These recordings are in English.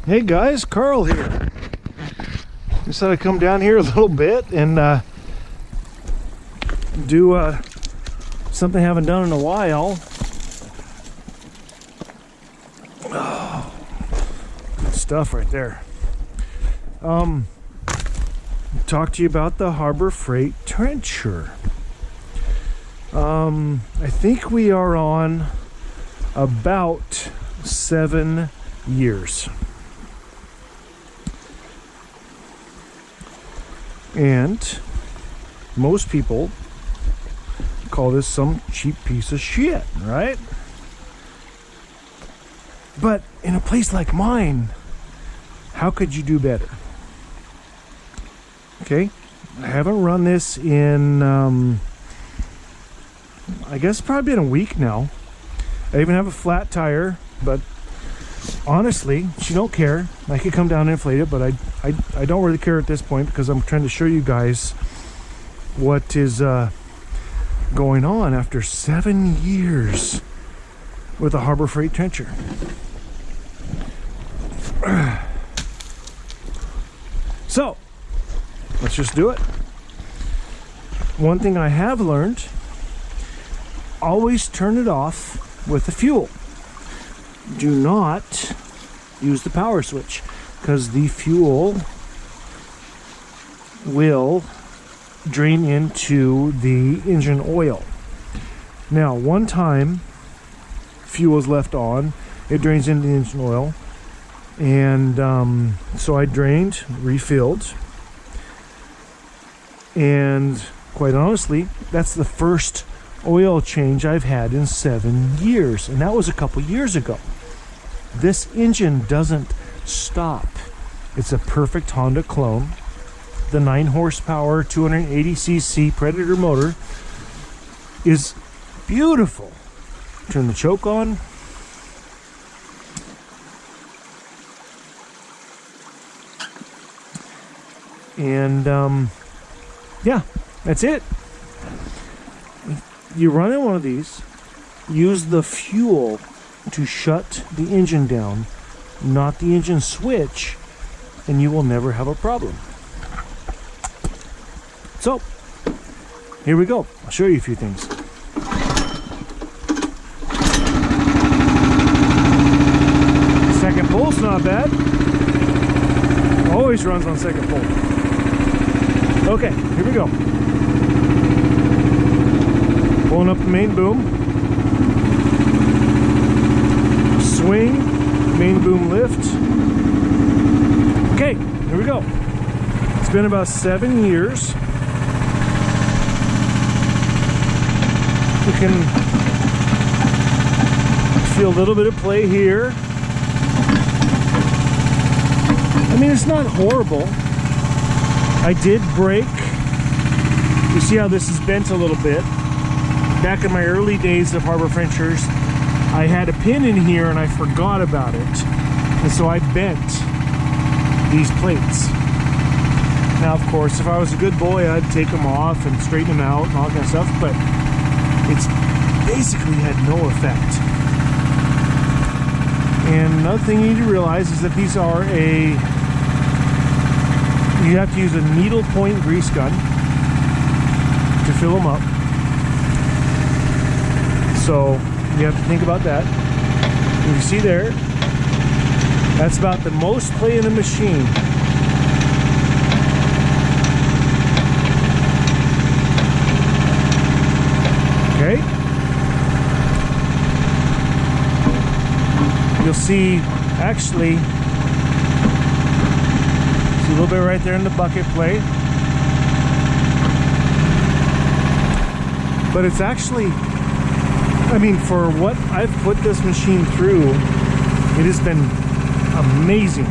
Hey guys, Carl here. Just thought I'd come down here a little bit and do something I haven't done in a while. Oh, good stuff right there. Talk to you about the Harbor Freight Trencher. I think we are on about 7 years. And most people call this some cheap piece of shit, right? But in a place like mine, how could you do better? Okay, I haven't run this in, I guess probably been a week now. I even have a flat tire, but honestly, she don't care. I could come down and inflate it, but I don't really care at this point because I'm trying to show you guys what is going on after 7 years with the Harbor Freight Trencher. So, let's just do it. One thing I have learned, always turn it off with the fuel. Do not use the power switch because the fuel will drain into the engine oil. Now, one time fuel is left on, it drains into the engine oil, and so I drained, refilled, and quite honestly, that's the first oil change I've had in 7 years, and that was a couple years ago. This engine doesn't stop. It's a perfect Honda clone. The 9 horsepower 280cc Predator motor is beautiful. Turn the choke on. And yeah, that's it. You run in one of these, use the fuel to shut the engine down, not the engine switch, and you will never have a problem. So, here we go. I'll show you a few things. Second pull's not bad. Always runs on second pull. Okay, here we go. Pulling up the main boom. Swing, main boom lift. Okay, here we go. It's been about 7 years. You can feel a little bit of play here. I mean, it's not horrible. I did brake. You see how this is bent a little bit. Back in my early days of Harbor Trenchers, I had a pin in here and I forgot about it. And so I bent these plates. Now, of course, if I was a good boy, I'd take them off and straighten them out and all that kind of stuff, but it's basically had no effect. And another thing you need to realize is that these are you have to use a needle point grease gun to fill them up. So you have to think about that. And you see there, that's about the most play in the machine. Okay. You'll see, actually, see a little bit right there in the bucket plate. But it's actually, I mean, for what I've put this machine through, it has been amazing.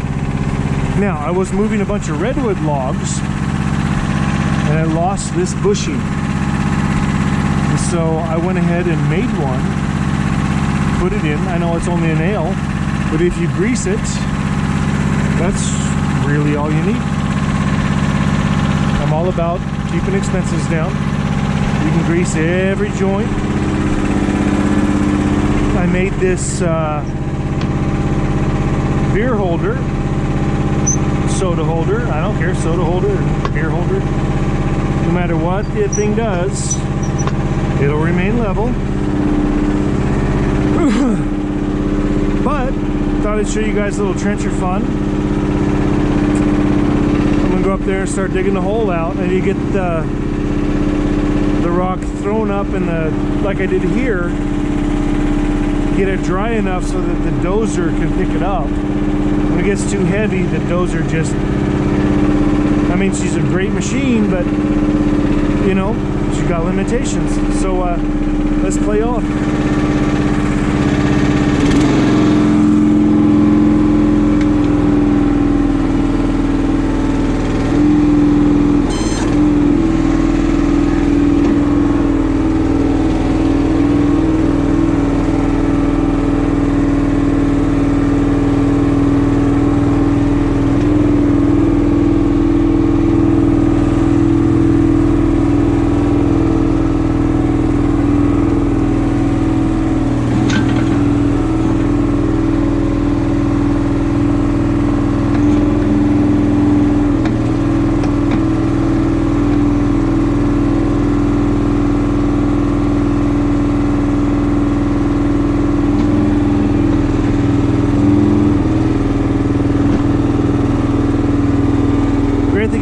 Now, I was moving a bunch of redwood logs and I lost this bushing. And so I went ahead and made one, put it in. I know it's only a nail, but if you grease it, that's really all you need. I'm all about keeping expenses down. You can grease every joint. I made this beer holder soda holder. I don't care, soda holder or beer holder. No matter what the thing does, it'll remain level. But thought I'd show you guys a little trencher fun. I'm gonna go up there and start digging the hole out. I need to get the rock thrown up in the, like I did here, get it dry enough so that the dozer can pick it up. When it gets too heavy, the dozer just, I mean, she's a great machine, but you know, she's got limitations. So let's play on.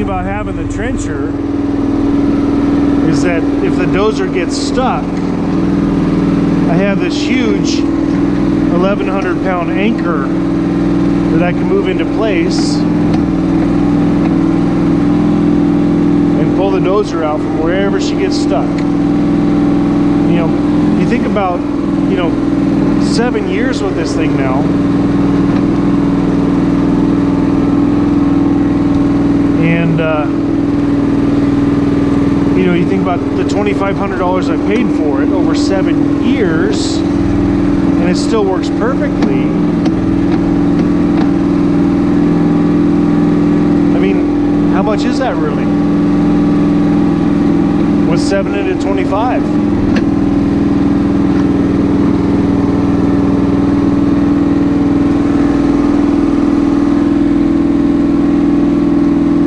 About having the trencher is that if the dozer gets stuck, I have this huge 1,100 pound anchor that I can move into place and pull the dozer out from wherever she gets stuck. You know, you think about, you know, 7 years with this thing now. And you know, you think about the $2,500 I paid for it over 7 years, and it still works perfectly. I mean, how much is that really? What's 7 into 25?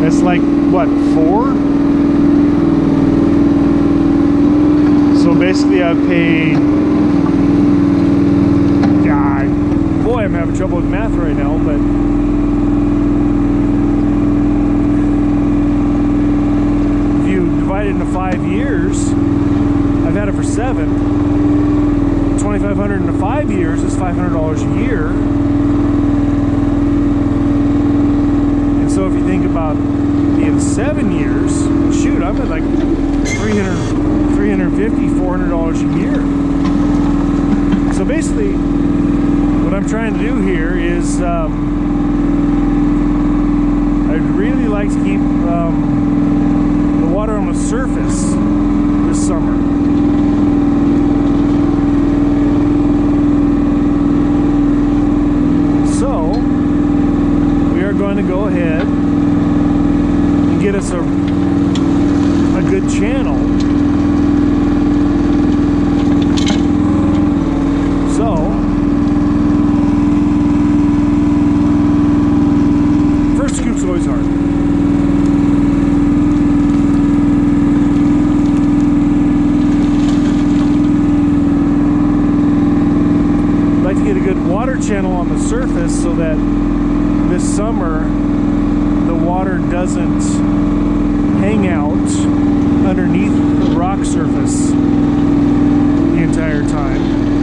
That's like, what, 4? So basically I've paid, God, boy, I'm having trouble with math right now, but if you divide it into 5 years, I've had it for 7. 2,500 into 5 years is $500 a year. And so if you think about in 7 years, shoot, I'm at like $350, $400 a year. So basically, what I'm trying to do here is, I'd really like to keep the water on the surface this summer. So, we are going to go ahead and get us a good channel. So, first scoop's always hard. I'd like to get a good water channel on the surface so that this summer the water doesn't hang out underneath the rock surface the entire time.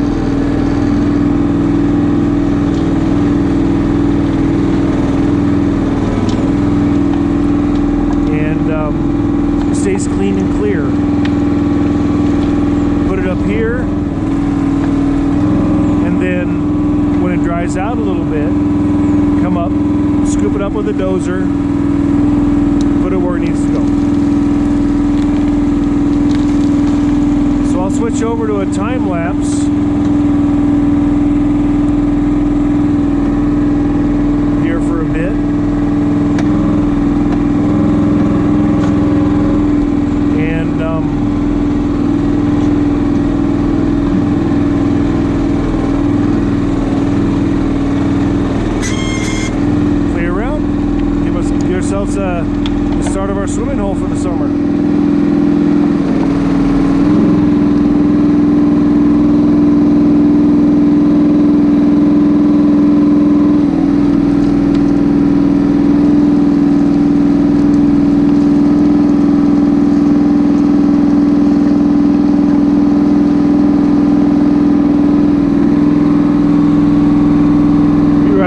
And stays clean and clear. Put it up here, and then when it dries out a little bit, come up, scoop it up with a dozer, put it where it needs to go. So I'll switch over to a time lapse. Here for a bit. And play around, give us it's the start of our swimming hole for the summer.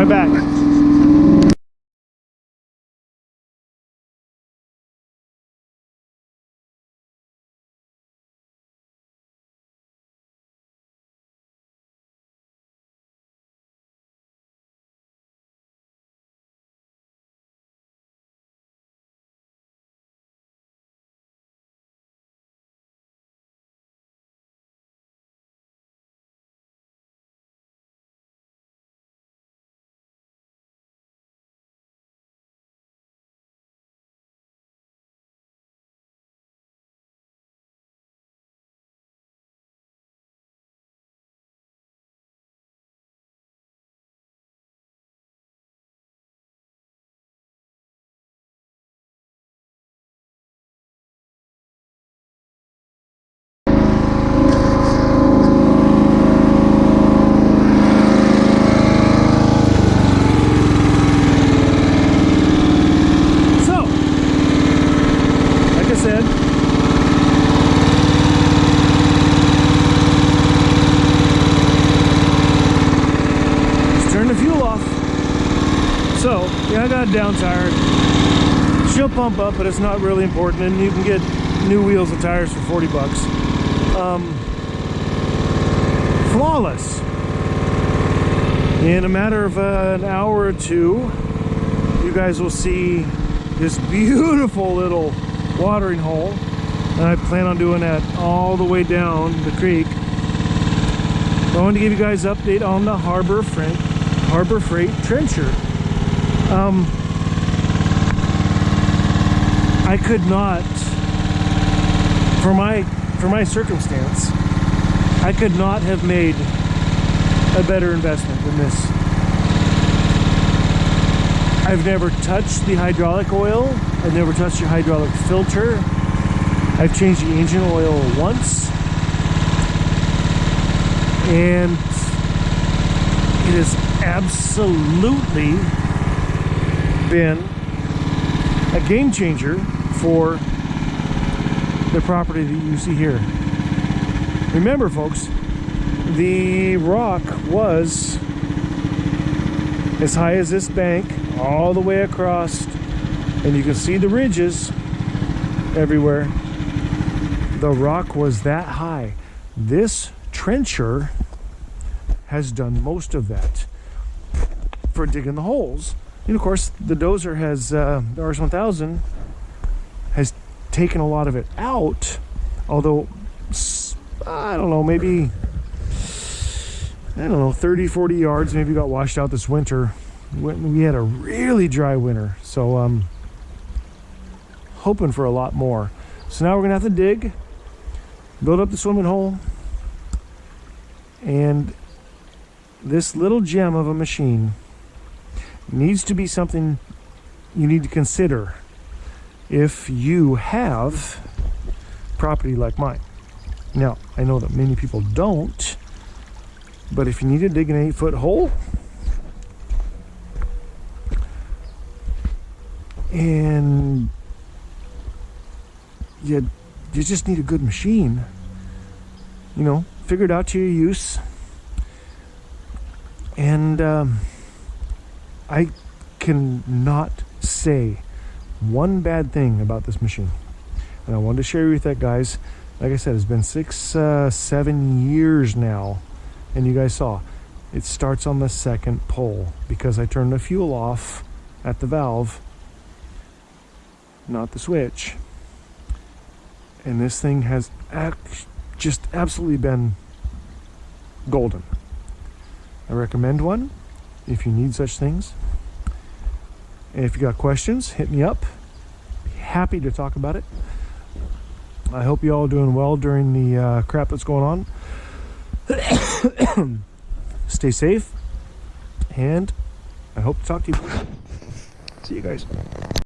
Back. So, yeah, I got down tired. She'll pump up, but it's not really important, and you can get new wheels and tires for 40 bucks. Flawless. In a matter of an hour or two, you guys will see this beautiful little watering hole, and I plan on doing that all the way down the creek. I wanted to give you guys an update on the Harbor Freight Trencher. I could not, for my circumstance, I could not have made a better investment than this. I've never touched the hydraulic oil. I've never touched the hydraulic filter. I've changed the engine oil once. And it has absolutely been a game changer for the property that you see here. Remember, folks, the rock was as high as this bank all the way across, and you can see the ridges everywhere. The rock was that high. This trencher has done most of that for digging the holes. And of course, the dozer has, the RS1000 has taken a lot of it out, although, I don't know, maybe, 30, 40 yards maybe got washed out this winter. We had a really dry winter, so hoping for a lot more. So now we're gonna have to dig, build up the swimming hole, and this little gem of a machine needs to be something you need to consider if you have property like mine. Now, I know that many people don't, but if you need to dig an 8-foot hole and you just need a good machine, you know, figure it out to your use. And I cannot say one bad thing about this machine, and I wanted to share with that, guys. Like I said, it's been 6-7 years now, and you guys saw it starts on the second pull because I turned the fuel off at the valve, not the switch, and this thing has just absolutely been golden. I recommend one if you need such things. And if you got questions, hit me up. Be happy to talk about it. I hope you all are doing well during the crap that's going on. Stay safe, and I hope to talk to you. See you guys.